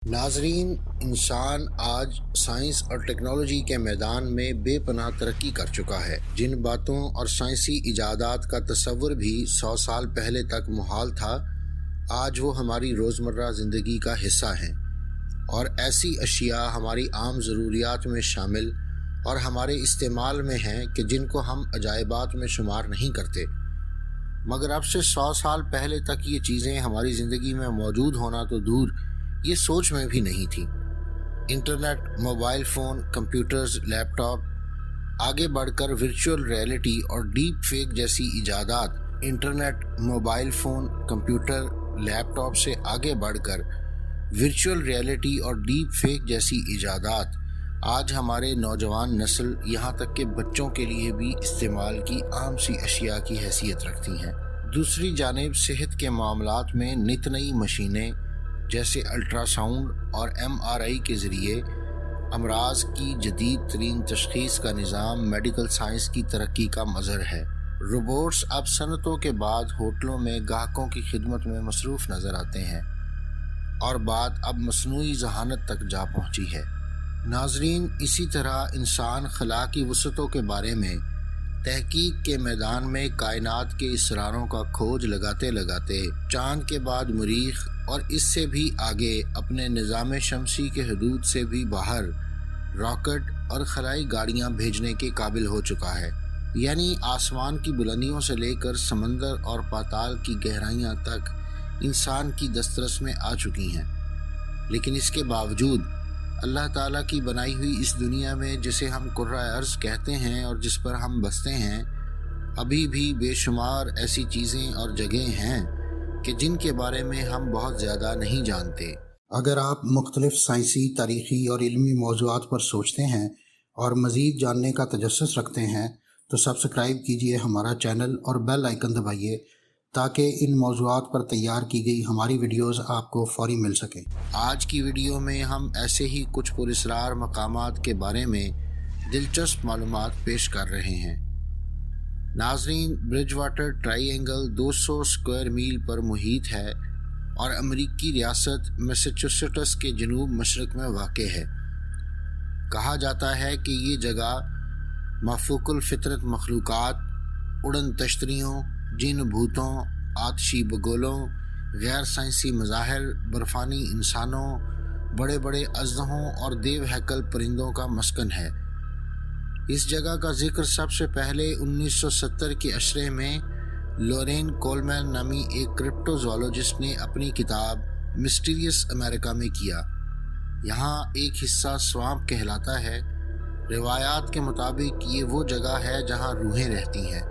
ناظرین، انسان آج سائنس اور ٹیکنالوجی کے میدان میں بے پناہ ترقی کر چکا ہے۔ جن باتوں اور سائنسی ایجادات کا تصور بھی 100 سال پہلے تک محال تھا، آج وہ ہماری روزمرہ زندگی کا حصہ ہیں، اور ایسی اشیاء ہماری عام ضروریات میں شامل اور ہمارے استعمال میں ہیں کہ جن کو ہم عجائبات میں شمار نہیں کرتے۔ مگر اب سے 100 سال پہلے تک یہ چیزیں ہماری زندگی میں موجود ہونا تو دور، یہ سوچ میں بھی نہیں تھی۔ انٹرنیٹ، موبائل فون، کمپیوٹرز، لیپ ٹاپ، آگے بڑھ کر ورچوئل ریئلٹی اور ڈیپ فیک جیسی ایجادات، انٹرنیٹ، موبائل فون، کمپیوٹر، لیپ ٹاپ سے آگے بڑھ کر ورچوئل ریئلٹی اور ڈیپ فیک جیسی ایجادات آج ہمارے نوجوان نسل، یہاں تک کہ بچوں کے لیے بھی استعمال کی عام سی اشیاء کی حیثیت رکھتی ہیں۔ دوسری جانب صحت کے معاملات میں نت نئی مشینیں جیسے الٹرا ساؤنڈ اور MRI کے ذریعے امراض کی جدید ترین تشخیص کا نظام میڈیکل سائنس کی ترقی کا مظہر ہے۔ روبوٹس اب صنعتوں کے بعد ہوٹلوں میں گاہکوں کی خدمت میں مصروف نظر آتے ہیں، اور بات اب مصنوعی ذہانت تک جا پہنچی ہے۔ ناظرین، اسی طرح انسان خلا کی وسعتوں کے بارے میں تحقیق کے میدان میں کائنات کے اسراروں کا کھوج لگاتے لگاتے چاند کے بعد مریخ اور اس سے بھی آگے اپنے نظام شمسی کے حدود سے بھی باہر راکٹ اور خلائی گاڑیاں بھیجنے کے قابل ہو چکا ہے۔ یعنی آسمان کی بلندیوں سے لے کر سمندر اور پاتال کی گہرائیاں تک انسان کی دسترس میں آ چکی ہیں۔ لیکن اس کے باوجود اللہ تعالیٰ کی بنائی ہوئی اس دنیا میں، جسے ہم کرۂ ارض کہتے ہیں اور جس پر ہم بستے ہیں، ابھی بھی بے شمار ایسی چیزیں اور جگہیں ہیں کہ جن کے بارے میں ہم بہت زیادہ نہیں جانتے۔ اگر آپ مختلف سائنسی، تاریخی اور علمی موضوعات پر سوچتے ہیں اور مزید جاننے کا تجسس رکھتے ہیں تو سبسکرائب کیجئے ہمارا چینل اور بیل آئیکن دبائیے تاکہ ان موضوعات پر تیار کی گئی ہماری ویڈیوز آپ کو فوری مل سکیں۔ آج کی ویڈیو میں ہم ایسے ہی کچھ پراسرار مقامات کے بارے میں دلچسپ معلومات پیش کر رہے ہیں۔ ناظرین، برج واٹر ٹرائی اینگل 200 اسکوائر میل پر محیط ہے اور امریکی ریاست میساچوسیٹس کے جنوب مشرق میں واقع ہے۔ کہا جاتا ہے کہ یہ جگہ مافوق الفطرت مخلوقات، اڑن تشتریوں، جن بھوتوں، آتشی بگولوں، غیر سائنسی مظاہر، برفانی انسانوں، بڑے بڑے اژدہوں اور دیو ہیکل پرندوں کا مسکن ہے۔ اس جگہ کا ذکر سب سے پہلے 1970 کے عشرے میں لورین کولمین نامی ایک کرپٹو زوالوجسٹ نے اپنی کتاب مسٹیریس امریکہ میں کیا۔ یہاں ایک حصہ سوامپ کہلاتا ہے۔ روایات کے مطابق یہ وہ جگہ ہے جہاں روحیں رہتی ہیں۔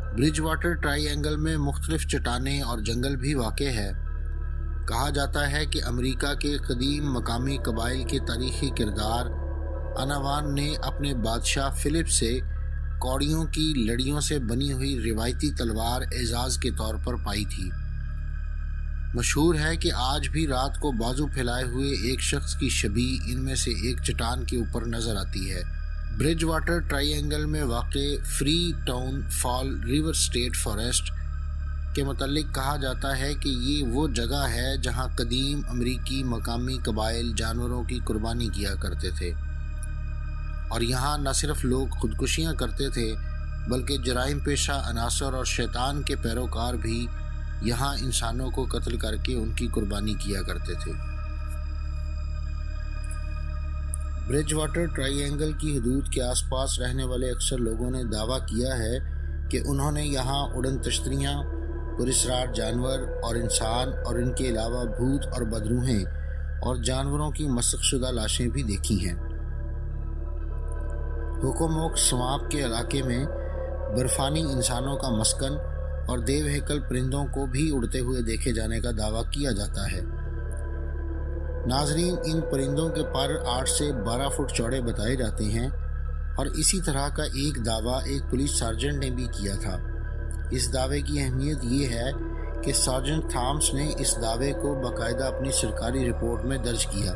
برج واٹر ٹرائی اینگل میں مختلف چٹانیں اور جنگل بھی واقع ہے۔ کہا جاتا ہے کہ امریکہ کے قدیم مقامی قبائل کے تاریخی کردار اناوان نے اپنے بادشاہ فلپ سے کوڑیوں کی لڑیوں سے بنی ہوئی روایتی تلوار اعزاز کے طور پر پائی تھی۔ مشہور ہے کہ آج بھی رات کو بازو پھیلائے ہوئے ایک شخص کی شبیہ ان میں سے ایک چٹان کے اوپر نظر آتی ہے۔ برج واٹر ٹرائی اینگل میں واقع فری ٹاؤن فال ریور اسٹیٹ فاریسٹ کے متعلق کہا جاتا ہے کہ یہ وہ جگہ ہے جہاں قدیم امریکی مقامی قبائل جانوروں کی قربانی کیا کرتے تھے، اور یہاں نہ صرف لوگ خودکشیاں کرتے تھے بلکہ جرائم پیشہ عناصر اور شیطان کے پیروکار بھی یہاں انسانوں کو قتل کر کے ان کی قربانی کیا کرتے تھے۔ برج واٹر ٹرائی اینگل کی حدود کے آس پاس رہنے والے اکثر لوگوں نے دعویٰ کیا ہے کہ انہوں نے یہاں اڑن تشتریاں، پراسرار جانور اور انسان، اور ان کے علاوہ بھوت اور بدروحیں اور جانوروں کی مسخ شدہ لاشیں بھی دیکھی ہیں۔ ہوکوموک سوامپ کے علاقے میں برفانی انسانوں کا مسکن اور دیو ہیکل پرندوں کو بھی اڑتے ہوئے دیکھے جانے کا دعویٰ کیا جاتا ہے۔ ناظرین، ان پرندوں کے پر 8 سے 12 فٹ چوڑے بتائے جاتے ہیں، اور اسی طرح کا ایک دعویٰ ایک پولیس سارجنٹ نے بھی کیا تھا۔ اس دعوے کی اہمیت یہ ہے کہ سارجنٹ تھامس نے اس دعوے کو باقاعدہ اپنی سرکاری رپورٹ میں درج کیا۔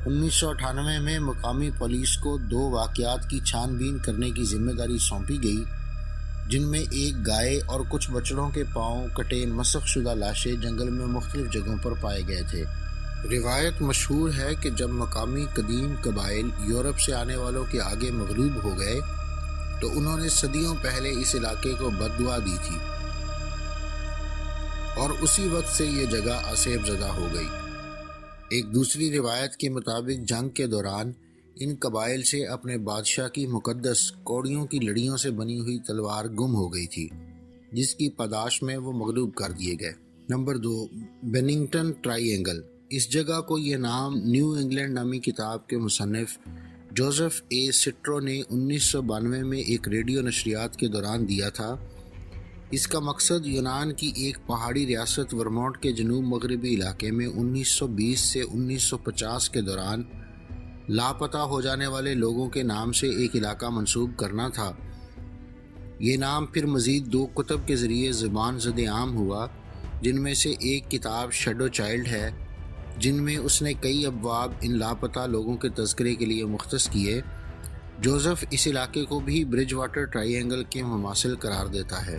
1998 میں مقامی پولیس کو 2 واقعات کی چھان بین کرنے کی ذمہ داری سونپی گئی، جن میں ایک گائے اور کچھ بچڑوں کے پاؤں کٹے مسخ شدہ لاشیں جنگل میں مختلف جگہوں پر پائے گئے تھے۔ روایت مشہور ہے کہ جب مقامی قدیم قبائل یورپ سے آنے والوں کے آگے مغلوب ہو گئے تو انہوں نے صدیوں پہلے اس علاقے کو بد دعا دی تھی اور اسی وقت سے یہ جگہ آسیب زدہ ہو گئی۔ ایک دوسری روایت کے مطابق جنگ کے دوران ان قبائل سے اپنے بادشاہ کی مقدس کوڑیوں کی لڑیوں سے بنی ہوئی تلوار گم ہو گئی تھی، جس کی پاداش میں وہ مغلوب کر دیے گئے۔ نمبر 2، بیننگٹن ٹرائی اینگل۔ اس جگہ کو یہ نام نیو انگلینڈ نامی کتاب کے مصنف جوزف اے سٹرو نے 1992 میں ایک ریڈیو نشریات کے دوران دیا تھا۔ اس کا مقصد یونان کی ایک پہاڑی ریاست ورمونٹ کے جنوب مغربی علاقے میں 1920 سے 1950 کے دوران لاپتہ ہو جانے والے لوگوں کے نام سے ایک علاقہ منسوب کرنا تھا۔ یہ نام پھر مزید 2 کتب کے ذریعے زبان زد عام ہوا، جن میں سے ایک کتاب شیڈو چائلڈ ہے، جن میں اس نے کئی ابواب ان لاپتہ لوگوں کے تذکرے کے لیے مختص کیے۔ جوزف اس علاقے کو بھی برج واٹر ٹرائی اینگل کے مماثل قرار دیتا ہے۔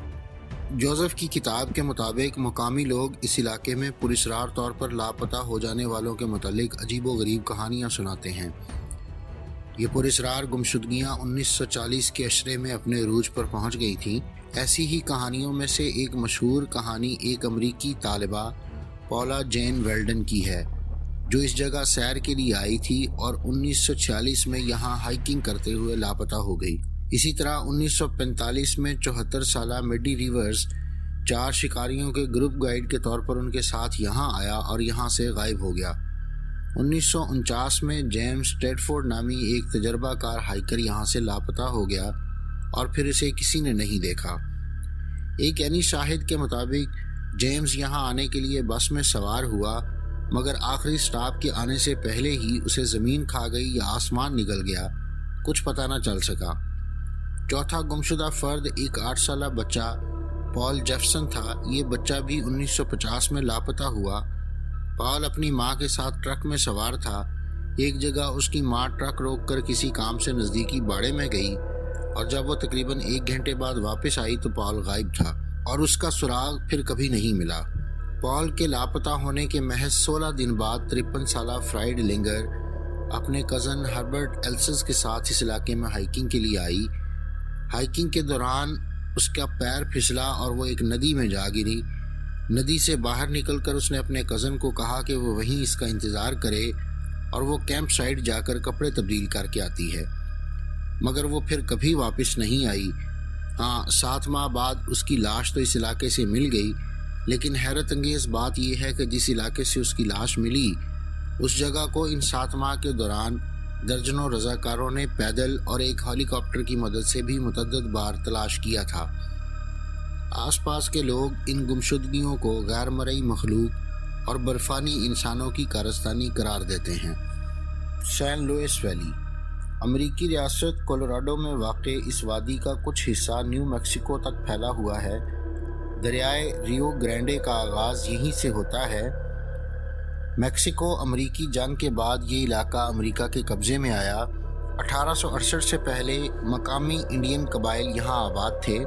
جوزف کی کتاب کے مطابق مقامی لوگ اس علاقے میں پراسرار طور پر لاپتہ ہو جانے والوں کے متعلق عجیب و غریب کہانیاں سناتے ہیں۔ یہ پراسرار گمشدگیاں 1940 کے عشرے میں اپنے عروج پر پہنچ گئی تھیں۔ ایسی ہی کہانیوں میں سے ایک مشہور کہانی ایک امریکی طالبہ پولا جین ویلڈن کی ہے، جو اس جگہ سیر کے لیے آئی تھی اور 1946 میں یہاں ہائیکنگ کرتے ہوئے لاپتہ ہو گئی۔ اسی طرح 1945 میں 74 سالہ میڈی ریورز 4 شکاریوں کے گروپ گائیڈ کے طور پر ان کے ساتھ یہاں آیا اور یہاں سے غائب ہو گیا۔ 1949 میں جیمز ٹیڈفورڈ نامی ایک تجربہ کار ہائیکر یہاں سے لاپتہ ہو گیا اور پھر اسے کسی نے نہیں دیکھا۔ ایک عینی شاہد کے مطابق جیمز یہاں آنے کے لیے بس میں سوار ہوا، مگر آخری سٹاپ کے آنے سے پہلے ہی اسے زمین کھا گئی یا آسمان نگل گیا، کچھ پتہ نہ چل سکا۔ چوتھا گمشدہ فرد ایک 8 سالہ بچہ پال جیفسن تھا۔ یہ بچہ بھی 1950 میں لاپتہ ہوا۔ پال اپنی ماں کے ساتھ ٹرک میں سوار تھا۔ ایک جگہ اس کی ماں ٹرک روک کر کسی کام سے نزدیکی باڑے میں گئی اور جب وہ تقریباً 1 گھنٹے بعد واپس آئی تو پال غائب تھا اور اس کا سراغ پھر کبھی نہیں ملا۔ پال کے لاپتہ ہونے کے محض 16 دن بعد 53 سالہ فرائیڈ لنگر اپنے کزن ہربرٹ ایلسز کے ساتھ اس علاقے میں ہائیکنگ کے لیے آئی۔ ہائیکنگ کے دوران اس کا پیر پھسلا اور وہ ایک ندی میں جا گری۔ ندی سے باہر نکل کر اس نے اپنے کزن کو کہا کہ وہ وہیں اس کا انتظار کرے اور وہ کیمپ سائٹ جا کر کپڑے تبدیل کر کے آتی ہے، مگر وہ پھر کبھی واپس نہیں آئی۔ ہاں، 7 ماہ بعد اس کی لاش تو اس علاقے سے مل گئی، لیکن حیرت انگیز بات یہ ہے کہ جس علاقے سے اس کی لاش ملی، اس جگہ کو ان 7 ماہ کے دوران درجنوں رضاکاروں نے پیدل اور ایک ہیلی کاپٹر کی مدد سے بھی متعدد بار تلاش کیا تھا۔ آس پاس کے لوگ ان گمشدگیوں کو غیر مرئی مخلوق اور برفانی انسانوں کی کارستانی قرار دیتے ہیں۔ سین لوئس ویلی۔ امریکی ریاست کولوراڈو میں واقع اس وادی کا کچھ حصہ نیو میکسیکو تک پھیلا ہوا ہے۔ دریائے ریو گرینڈے کا آغاز یہیں سے ہوتا ہے۔ میکسیکو امریکی جنگ کے بعد یہ علاقہ امریکہ کے قبضے میں آیا۔ 1868 سے پہلے مقامی انڈین قبائل یہاں آباد تھے۔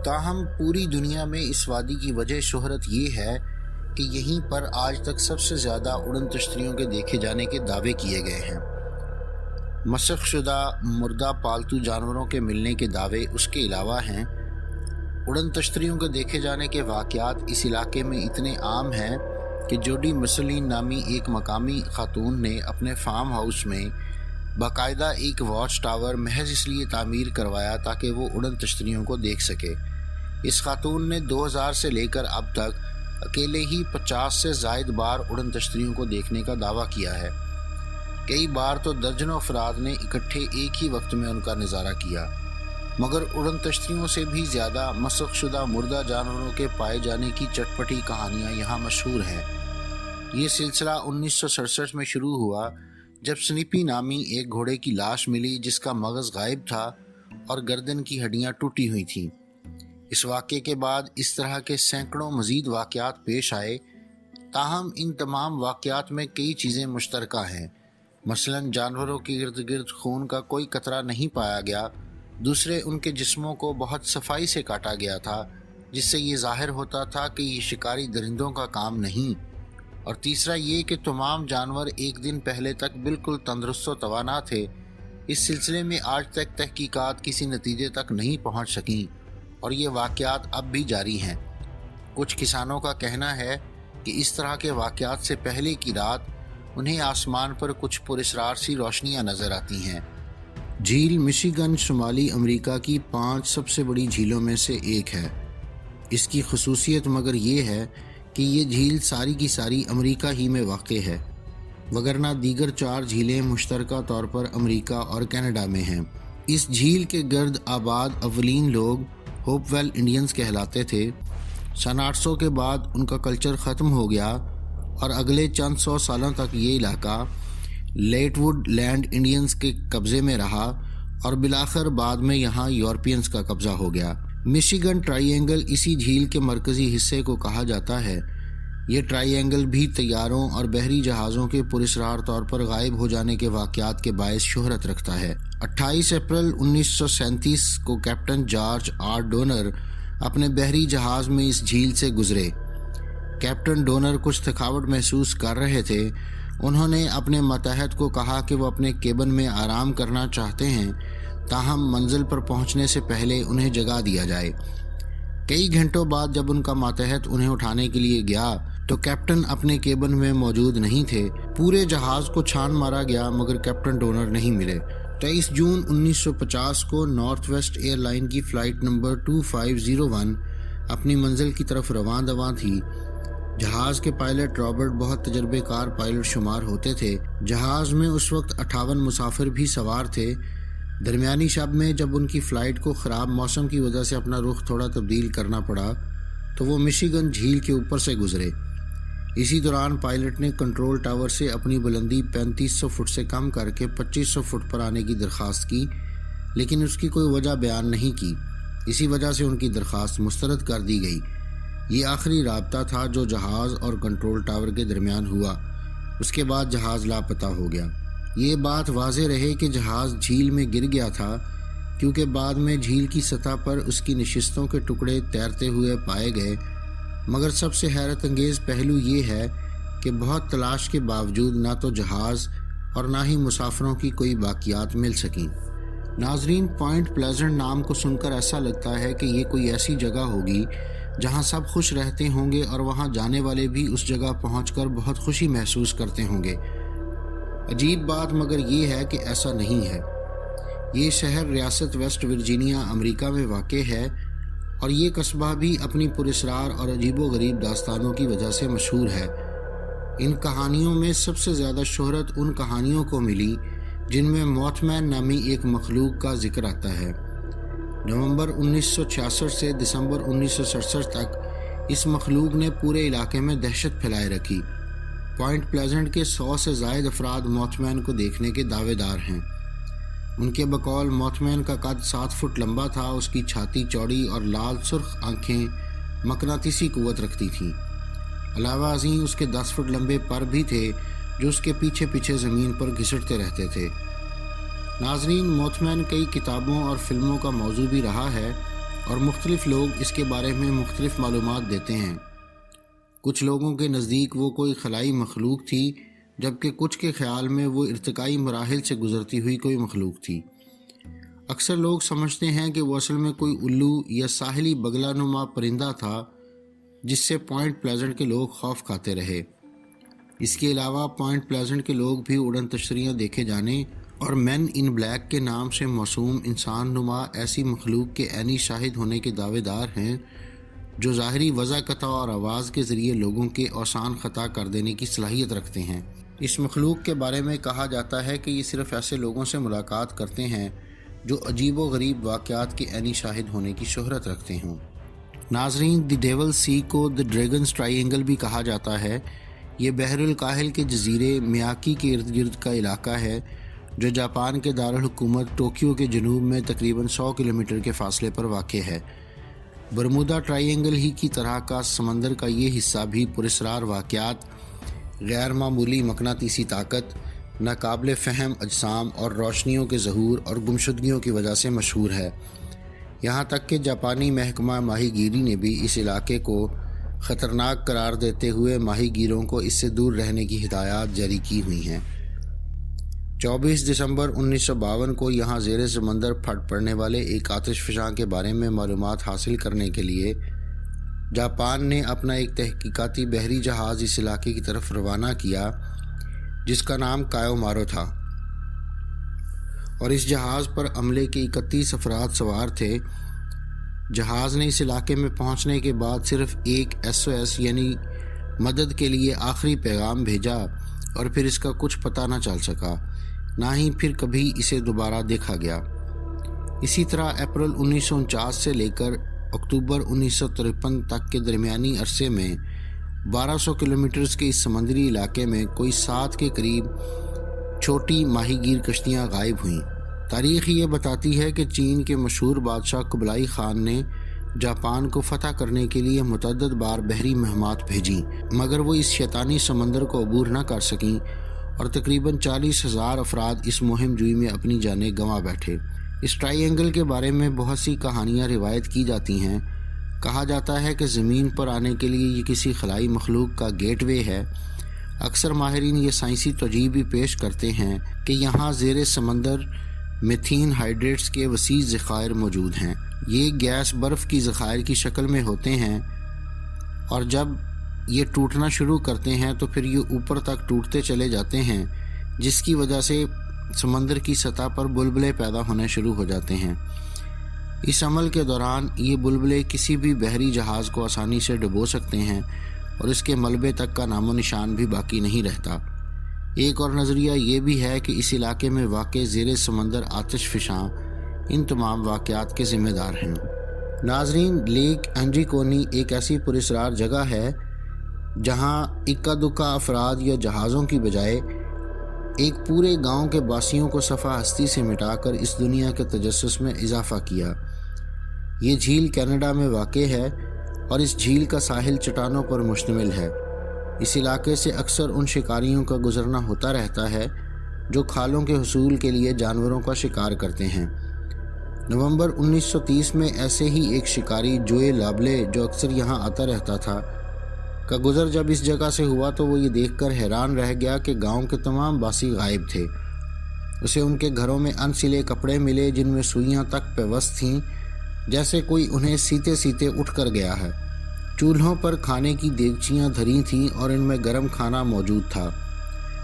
تاہم پوری دنیا میں اس وادی کی وجہ شہرت یہ ہے کہ یہیں پر آج تک سب سے زیادہ اڑن تشتریوں کے دیکھے جانے کے دعوے کیے گئے ہیں۔ مسخ شدہ مردہ پالتو جانوروں کے ملنے کے دعوے اس کے علاوہ ہیں۔ اڑن تشتریوں کے دیکھے جانے کے واقعات اس علاقے میں اتنے عام ہیں کہ جوڈی مسلین نامی ایک مقامی خاتون نے اپنے فارم ہاؤس میں باقاعدہ ایک واچ ٹاور محض اس لیے تعمیر کروایا تاکہ وہ اڑن تشتریوں کو دیکھ سکے۔ اس خاتون نے 2000 سے لے کر اب تک اکیلے ہی 50 سے زائد بار اڑن تشتریوں کو دیکھنے کا دعویٰ کیا ہے۔ کئی بار تو درجنوں افراد نے اکٹھے ایک ہی وقت میں ان کا نظارہ کیا۔ مگر اڑن تشتریوں سے بھی زیادہ مسخ شدہ مردہ جانوروں کے پائے جانے کی چٹپٹی کہانیاں یہاں مشہور ہیں۔ یہ سلسلہ 1967 میں شروع ہوا جب سنیپی نامی ایک گھوڑے کی لاش ملی جس کا مغز غائب تھا اور گردن کی ہڈیاں ٹوٹی ہوئی تھیں۔ اس واقعے کے بعد اس طرح کے سینکڑوں مزید واقعات پیش آئے، تاہم ان تمام واقعات میں کئی چیزیں مشترکہ ہیں۔ مثلاً جانوروں کے ارد گرد خون کا کوئی قطرہ نہیں پایا گیا۔ دوسرے، ان کے جسموں کو بہت صفائی سے کاٹا گیا تھا، جس سے یہ ظاہر ہوتا تھا کہ یہ شکاری درندوں کا کام نہیں۔ اور تیسرا یہ کہ تمام جانور ایک دن پہلے تک بالکل تندرست و توانا تھے۔ اس سلسلے میں آج تک تحقیقات کسی نتیجے تک نہیں پہنچ سکیں اور یہ واقعات اب بھی جاری ہیں۔ کچھ کسانوں کا کہنا ہے کہ اس طرح کے واقعات سے پہلے کی رات انہیں آسمان پر کچھ پراسرار سی روشنیاں نظر آتی ہیں۔ جھیل مشیگن شمالی امریکہ کی 5 سب سے بڑی جھیلوں میں سے ایک ہے۔ اس کی خصوصیت مگر یہ ہے کہ یہ جھیل ساری کی ساری امریکہ ہی میں واقع ہے، وگرنہ دیگر 4 جھیلیں مشترکہ طور پر امریکہ اور کینیڈا میں ہیں۔ اس جھیل کے گرد آباد اولین لوگ ہوپ ویل انڈینز کہلاتے تھے۔ سن 800 کے بعد ان کا کلچر ختم ہو گیا اور اگلے چند سو سالوں تک یہ علاقہ لیٹ ووڈ لینڈ انڈینز کے قبضے میں رہا اور بالآخر بعد میں یہاں یورپینز کا قبضہ ہو گیا۔ مشیگن ٹرائی اینگل اسی جھیل کے مرکزی حصے کو کہا جاتا ہے۔ یہ ٹرائی اینگل بھی طیاروں اور بحری جہازوں کے پراسرار طور پر غائب ہو جانے کے واقعات کے باعث شہرت رکھتا ہے۔ 28 اپریل 1937 کو کیپٹن جارج آر ڈونر اپنے بحری جہاز میں اس جھیل سے گزرے۔ کیپٹن ڈونر کچھ تھکاوٹ محسوس کر رہے تھے۔ انہوں نے اپنے ماتحت کو کہا کہ وہ اپنے کیبن میں آرام کرنا چاہتے ہیں، تاہم منزل پر پہنچنے سے پہلے انہیں جگا دیا جائے۔ کئی گھنٹوں بعد جب ان کا ماتحت انہیں اٹھانے کے لیے گیا تو کیپٹن اپنے کیبن میں موجود نہیں تھے۔ پورے جہاز کو چھان مارا گیا مگر کیپٹن ڈونر نہیں ملے۔ 23 جون 1950 کو نارتھ ویسٹ ایئر لائن کی فلائٹ نمبر 2501 اپنی منزل کی طرف رواں تھی۔ جہاز کے پائلٹ رابرٹ بہت تجربے کار پائلٹ شمار ہوتے تھے۔ جہاز میں اس وقت 58 مسافر بھی سوار تھے۔ درمیانی شب میں جب ان کی فلائٹ کو خراب موسم کی وجہ سے اپنا رخ تھوڑا تبدیل کرنا پڑا تو وہ مشیگن جھیل کے اوپر سے گزرے۔ اسی دوران پائلٹ نے کنٹرول ٹاور سے اپنی بلندی 3500 فٹ سے کم کر کے 2500 فٹ پر آنے کی درخواست کی، لیکن اس کی کوئی وجہ بیان نہیں کی۔ اسی وجہ سے ان کی درخواست مسترد کر دی گئی۔ یہ آخری رابطہ تھا جو جہاز اور کنٹرول ٹاور کے درمیان ہوا۔ اس کے بعد جہاز لاپتہ ہو گیا۔ یہ بات واضح رہے کہ جہاز جھیل میں گر گیا تھا، کیونکہ بعد میں جھیل کی سطح پر اس کی نشستوں کے ٹکڑے تیرتے ہوئے پائے گئے۔ مگر سب سے حیرت انگیز پہلو یہ ہے کہ بہت تلاش کے باوجود نہ تو جہاز اور نہ ہی مسافروں کی کوئی باقیات مل سکیں۔ ناظرین، پوائنٹ پلیزنٹ نام کو سن کر ایسا لگتا ہے کہ یہ کوئی ایسی جگہ ہوگی جہاں سب خوش رہتے ہوں گے اور وہاں جانے والے بھی اس جگہ پہنچ کر بہت خوشی محسوس کرتے ہوں گے۔ عجیب بات مگر یہ ہے کہ ایسا نہیں ہے۔ یہ شہر ریاست ویسٹ ورجینیا امریکہ میں واقع ہے اور یہ قصبہ بھی اپنی پراسرار اور عجیب و غریب داستانوں کی وجہ سے مشہور ہے۔ ان کہانیوں میں سب سے زیادہ شہرت ان کہانیوں کو ملی جن میں موتھ مین نامی ایک مخلوق کا ذکر آتا ہے۔ نومبر 1966 سے دسمبر 1967 تک اس مخلوق نے پورے علاقے میں دہشت پھیلائے رکھی۔ پوائنٹ پلیزنٹ کے 100 سے زائد افراد موتھ مین کو دیکھنے کے دعوے دار ہیں۔ ان کے بقول موتھ مین کا قد 7 فٹ لمبا تھا، اس کی چھاتی چوڑی اور لال سرخ آنکھیں مقناطیسی قوت رکھتی تھیں۔ علاوہ ازیں اس کے 10 فٹ لمبے پر بھی تھے جو اس کے پیچھے پیچھے زمین پر گھسٹتے رہتے تھے۔ ناظرین، موتھ مین کئی کتابوں اور فلموں کا موضوع بھی رہا ہے اور مختلف لوگ اس کے بارے میں مختلف معلومات دیتے ہیں۔ کچھ لوگوں کے نزدیک وہ کوئی خلائی مخلوق تھی، جبکہ کچھ کے خیال میں وہ ارتقائی مراحل سے گزرتی ہوئی کوئی مخلوق تھی۔ اکثر لوگ سمجھتے ہیں کہ وہ اصل میں کوئی الو یا ساحلی بگلا نما پرندہ تھا جس سے پوائنٹ پلیزنٹ کے لوگ خوف کھاتے رہے۔ اس کے علاوہ پوائنٹ پلیزنٹ کے لوگ بھی اڑن تشریاں دیکھے جانے اور مین ان بلیک کے نام سے موسوم انسان نما ایسی مخلوق کے عینی شاہد ہونے کے دعوے دار ہیں جو ظاہری وضع قطع اور آواز کے ذریعے لوگوں کے اوسان خطا کر دینے کی صلاحیت رکھتے ہیں۔ اس مخلوق کے بارے میں کہا جاتا ہے کہ یہ صرف ایسے لوگوں سے ملاقات کرتے ہیں جو عجیب و غریب واقعات کے عینی شاہد ہونے کی شہرت رکھتے ہوں۔ ناظرین، دی ڈیول سی کو دی ڈریگنز ٹرائی اینگل بھی کہا جاتا ہے۔ یہ بحر الکاہل کے جزیرے میاکی کے ارد گرد کا علاقہ ہے جو جاپان کے دارالحکومت ٹوکیو کے جنوب میں تقریباً 100 کلومیٹر کے فاصلے پر واقع ہے۔ برمودا ٹرائی اینگل ہی کی طرح کا سمندر کا یہ حصہ بھی پراسرار واقعات، غیر معمولی مقناطیسی طاقت، ناقابل فہم اجسام اور روشنیوں کے ظہور اور گمشدگیوں کی وجہ سے مشہور ہے۔ یہاں تک کہ جاپانی محکمہ ماہی گیری نے بھی اس علاقے کو خطرناک قرار دیتے ہوئے ماہی گیروں کو اس سے دور رہنے کی ہدایات جاری کی ہوئی ہیں۔ 24 دسمبر 1952 کو یہاں زیر سمندر پھٹ پڑنے والے ایک آتش فشاں کے بارے میں معلومات حاصل کرنے کے لیے جاپان نے اپنا ایک تحقیقاتی بحری جہاز اس علاقے کی طرف روانہ کیا جس کا نام کایو مارو تھا، اور اس جہاز پر عملے کے 31 افراد سوار تھے۔ جہاز نے اس علاقے میں پہنچنے کے بعد صرف ایک SOS یعنی مدد کے لیے آخری پیغام بھیجا اور پھر اس کا کچھ پتہ نہ چل سکا، نہ ہی پھر کبھی اسے دوبارہ دیکھا گیا۔ اسی طرح اپریل 1949 سے لے کر اکتوبر 1953 تک کے درمیانی عرصے میں 1200 کلومیٹرز کے اس سمندری علاقے میں کوئی 7 کے قریب چھوٹی ماہی گیر کشتیاں غائب ہوئیں۔ تاریخ یہ بتاتی ہے کہ چین کے مشہور بادشاہ قبلائی خان نے جاپان کو فتح کرنے کے لیے متعدد بار بحری مہمات بھیجیں، مگر وہ اس شیطانی سمندر کو عبور نہ کر سکیں اور تقریباً 40,000 افراد اس مہم جوئی میں اپنی جانیں گنوا بیٹھے۔ اس ٹرائی اینگل کے بارے میں بہت سی کہانیاں روایت کی جاتی ہیں۔ کہا جاتا ہے کہ زمین پر آنے کے لیے یہ کسی خلائی مخلوق کا گیٹ وے ہے۔ اکثر ماہرین یہ سائنسی توجیہ بھی پیش کرتے ہیں کہ یہاں زیر سمندر میتھین ہائیڈریٹس کے وسیع ذخائر موجود ہیں۔ یہ گیس برف کی ذخائر کی شکل میں ہوتے ہیں اور جب یہ ٹوٹنا شروع کرتے ہیں تو پھر یہ اوپر تک ٹوٹتے چلے جاتے ہیں، جس کی وجہ سے سمندر کی سطح پر بلبلے پیدا ہونے شروع ہو جاتے ہیں۔ اس عمل کے دوران یہ بلبلے کسی بھی بحری جہاز کو آسانی سے ڈبو سکتے ہیں اور اس کے ملبے تک کا نام و نشان بھی باقی نہیں رہتا۔ ایک اور نظریہ یہ بھی ہے کہ اس علاقے میں واقع زیر سمندر آتش فشاں ان تمام واقعات کے ذمہ دار ہیں۔ ناظرین، لیک اینجی کونی ایک ایسی پراسرار جگہ ہے جہاں اکا دکا افراد یا جہازوں کی بجائے ایک پورے گاؤں کے باسیوں کو صفحہ ہستی سے مٹا کر اس دنیا کے تجسس میں اضافہ کیا۔ یہ جھیل کینیڈا میں واقع ہے اور اس جھیل کا ساحل چٹانوں پر مشتمل ہے۔ اس علاقے سے اکثر ان شکاریوں کا گزرنا ہوتا رہتا ہے جو کھالوں کے حصول کے لیے جانوروں کا شکار کرتے ہیں۔ نومبر 1930 میں ایسے ہی ایک شکاری جوئے لابلے جو اکثر یہاں آتا رہتا تھا کا گزر جب اس جگہ سے ہوا تو وہ یہ دیکھ کر حیران رہ گیا کہ گاؤں کے تمام باسی غائب تھے۔ اسے ان کے گھروں میں ان سلے کپڑے ملے جن میں سوئیاں تک پیوست تھیں، جیسے کوئی انہیں سیتے سیتے اٹھ کر گیا ہے۔ چولہوں پر کھانے کی دیگچیاں دھری تھیں اور ان میں گرم کھانا موجود تھا۔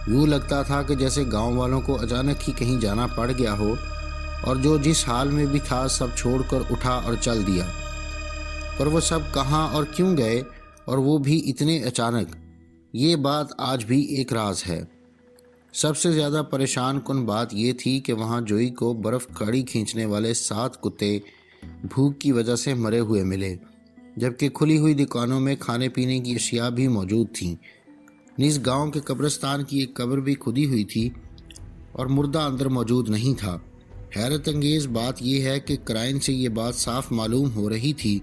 یوں لگتا تھا کہ جیسے گاؤں والوں کو اچانک ہی کہیں جانا پڑ گیا ہو اور جو جس حال میں بھی تھا سب چھوڑ کر اٹھا اور چل دیا۔ پر وہ سب کہاں اور کیوں گئے، اور وہ بھی اتنے اچانک؟ یہ بات آج بھی ایک راز ہے۔ سب سے زیادہ پریشان کن بات یہ تھی کہ وہاں جوئی کو برف کاڑی کھینچنے والے 7 کتے بھوک کی وجہ سے مرے ہوئے ملے، جبکہ کھلی ہوئی دکانوں میں کھانے پینے کی اشیاء بھی موجود تھیں۔ نیز گاؤں کے قبرستان کی ایک قبر بھی کھدی ہوئی تھی اور مردہ اندر موجود نہیں تھا۔ حیرت انگیز بات یہ ہے کہ قرائن سے یہ بات صاف معلوم ہو رہی تھی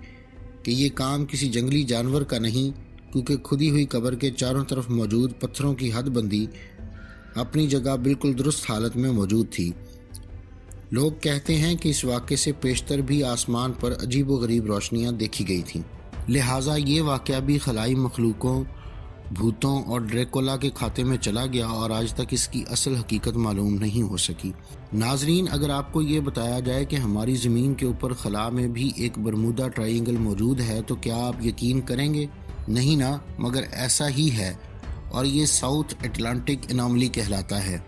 کہ یہ کام کسی جنگلی جانور کا نہیں، کیونکہ کھدی ہوئی قبر کے چاروں طرف موجود پتھروں کی حد بندی اپنی جگہ بالکل درست حالت میں موجود تھی۔ لوگ کہتے ہیں کہ اس واقعے سے پیشتر بھی آسمان پر عجیب و غریب روشنیاں دیکھی گئی تھیں، لہٰذا یہ واقعہ بھی خلائی مخلوقوں، بھوتوں اور ڈریکولا کے کھاتے میں چلا گیا اور آج تک اس کی اصل حقیقت معلوم نہیں ہو سکی۔ ناظرین، اگر آپ کو یہ بتایا جائے کہ ہماری زمین کے اوپر خلا میں بھی ایک برمودا ٹرائی اینگل موجود ہے تو کیا آپ یقین کریں گے؟ نہیں نا، مگر ایسا ہی ہے، اور یہ ساؤتھ اٹلانٹک انوملی کہلاتا ہے۔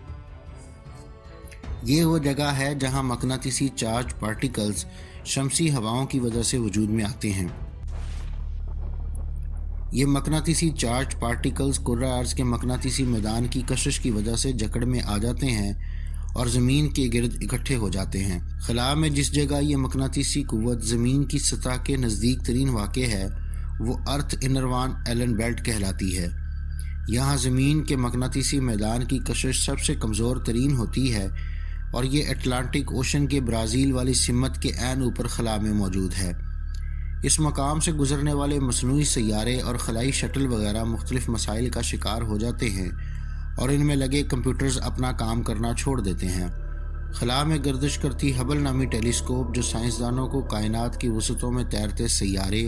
یہ وہ جگہ ہے جہاں مقناطیسی چارج پارٹیکلز شمسی ہواؤں کی وجہ سے وجود میں آتے ہیں۔ یہ مقناطیسی چارج پارٹیکلز کرۂ ارض کے مقناطیسی میدان کی کشش کی وجہ سے جکڑ میں آ جاتے ہیں اور زمین کے گرد اکٹھے ہو جاتے ہیں۔ خلا میں جس جگہ یہ مقناطیسی قوت زمین کی سطح کے نزدیک ترین واقع ہے وہ ارتھ انر وان ایلن بیلٹ کہلاتی ہے۔ یہاں زمین کے مقناطیسی میدان کی کشش سب سے کمزور ترین ہوتی ہے اور یہ اٹلانٹک اوشن کے برازیل والی سمت کے عین اوپر خلا میں موجود ہے۔ اس مقام سے گزرنے والے مصنوعی سیارے اور خلائی شٹل وغیرہ مختلف مسائل کا شکار ہو جاتے ہیں اور ان میں لگے کمپیوٹرز اپنا کام کرنا چھوڑ دیتے ہیں۔ خلا میں گردش کرتی ہبل نامی ٹیلیسکوپ جو سائنسدانوں کو کائنات کی وسعتوں میں تیرتے سیارے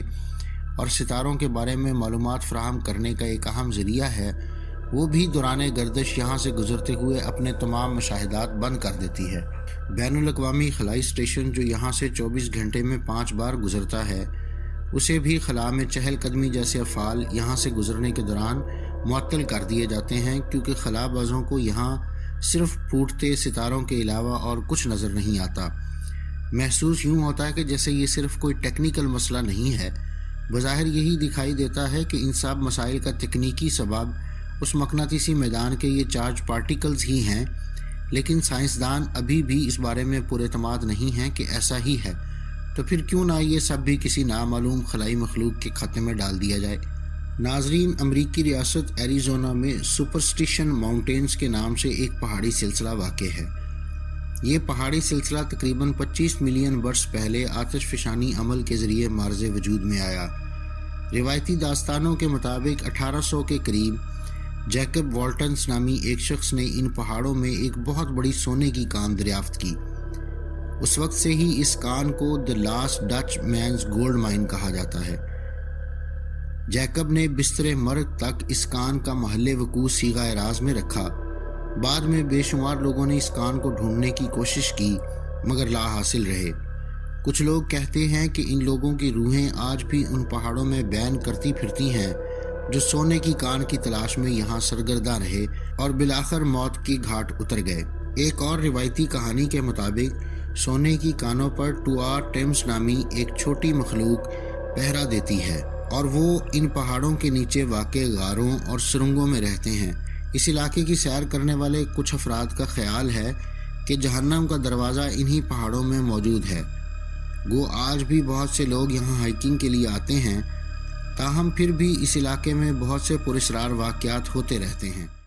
اور ستاروں کے بارے میں معلومات فراہم کرنے کا ایک اہم ذریعہ ہے، وہ بھی دوران گردش یہاں سے گزرتے ہوئے اپنے تمام مشاہدات بند کر دیتی ہے۔ بین الاقوامی خلائی اسٹیشن جو یہاں سے 24 گھنٹے میں 5 بار گزرتا ہے، اسے بھی خلا میں چہل قدمی جیسے افعال یہاں سے گزرنے کے دوران معطل کر دیے جاتے ہیں، کیونکہ خلا بازوں کو یہاں صرف پھوٹتے ستاروں کے علاوہ اور کچھ نظر نہیں آتا۔ محسوس یوں ہوتا ہے کہ جیسے یہ صرف کوئی ٹیکنیکل مسئلہ نہیں ہے۔ بظاہر یہی دکھائی دیتا ہے کہ ان سب مسائل کا تکنیکی سبب اس مقناطیسی میدان کے یہ چارج پارٹیکلز ہی ہیں، لیکن سائنسدان ابھی بھی اس بارے میں پر اعتماد نہیں ہیں کہ ایسا ہی ہے۔ تو پھر کیوں نہ یہ سب بھی کسی نامعلوم خلائی مخلوق کے کھاتے میں ڈال دیا جائے۔ ناظرین، امریکی ریاست ایریزونا میں سپرسٹیشن ماؤنٹینز کے نام سے ایک پہاڑی سلسلہ واقع ہے۔ یہ پہاڑی سلسلہ تقریباً 25 ملین برس پہلے آتش فشانی عمل کے ذریعے معرض وجود میں آیا۔ روایتی داستانوں کے مطابق 1800 کے قریب جیکب والٹنس نامی ایک شخص نے ان پہاڑوں میں ایک بہت بڑی سونے کی کان دریافت کی۔ اس وقت سے ہی اس کان کو the Lost Dutchman's Gold Mine کہا جاتا ہے۔ جیکب نے بستر مرگ تک اس کان کا محل وقوع صیغہ راز میں رکھا۔ بعد میں بے شمار لوگوں نے اس کان کو ڈھونڈنے کی کوشش کی مگر لا حاصل رہے۔ کچھ لوگ کہتے ہیں کہ ان لوگوں کی روحیں آج بھی ان پہاڑوں میں بین کرتی پھرتی ہیں جو سونے کی کان کی تلاش میں یہاں سرگرداں رہے اور بالآخر موت کی گھاٹ اتر گئے۔ ایک اور روایتی کہانی کے مطابق سونے کی کانوں پر ٹوا ٹیمس نامی ایک چھوٹی مخلوق پہرا دیتی ہے اور وہ ان پہاڑوں کے نیچے واقع غاروں اور سرنگوں میں رہتے ہیں۔ اس علاقے کی سیر کرنے والے کچھ افراد کا خیال ہے کہ جہنم کا دروازہ انہی پہاڑوں میں موجود ہے۔ گو آج بھی بہت سے لوگ یہاں ہائیکنگ کے لیے آتے ہیں، تاہم پھر بھی اس علاقے میں بہت سے پراسرار واقعات ہوتے رہتے ہیں۔